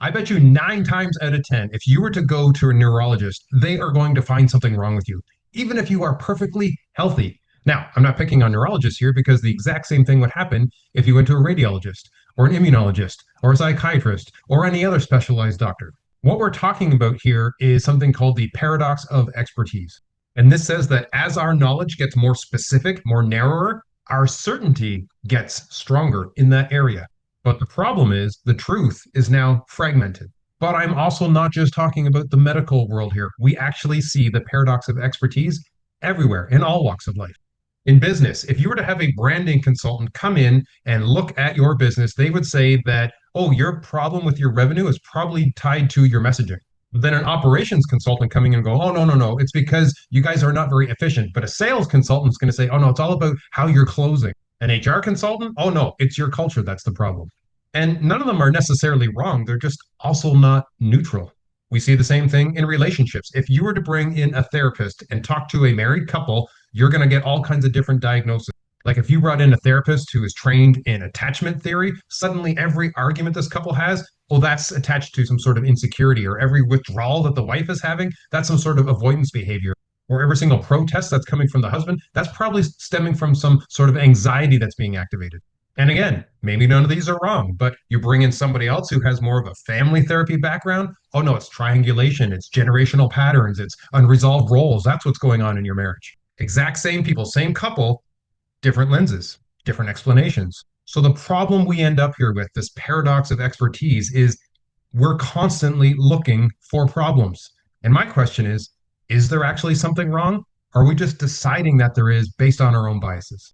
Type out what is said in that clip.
I bet you 9 times out of 10, if you were to go to a neurologist, they are going to find something wrong with you, even if you are perfectly healthy. Now, I'm not picking on neurologists here because the exact same thing would happen if you went to a radiologist or an immunologist or a psychiatrist or any other specialized doctor. What we're talking about here is something called the paradox of expertise. And this says that as our knowledge gets more specific, more narrower, our certainty gets stronger in that area. But the problem is the truth is now fragmented. But I'm also not just talking about the medical world here. We actually see the paradox of expertise everywhere in all walks of life. In business, if you were to have a branding consultant come in and look at your business, they would say that, oh, your problem with your revenue is probably tied to your messaging. Then an operations consultant coming in and go, oh, no, no, no, it's because you guys are not very efficient. But a sales consultant is going to say, oh, no, it's all about how you're closing. An HR consultant, oh, no, it's your culture that's the problem. And none of them are necessarily wrong. They're just also not neutral. We see the same thing in relationships. If you were to bring in a therapist and talk to a married couple, you're going to get all kinds of different diagnoses. Like if you brought in a therapist who is trained in attachment theory, suddenly every argument this couple has, oh, that's attached to some sort of insecurity, or every withdrawal that the wife is having, that's some sort of avoidance behavior. Or every single protest that's coming from the husband, that's probably stemming from some sort of anxiety that's being activated. And again, maybe none of these are wrong, but you bring in somebody else who has more of a family therapy background. Oh no, it's triangulation, it's generational patterns, it's unresolved roles. That's what's going on in your marriage. Exact same people, same couple, different lenses, different explanations. So the problem we end up here with, this paradox of expertise, is we're constantly looking for problems. And my question is there actually something wrong? Or are we just deciding that there is based on our own biases?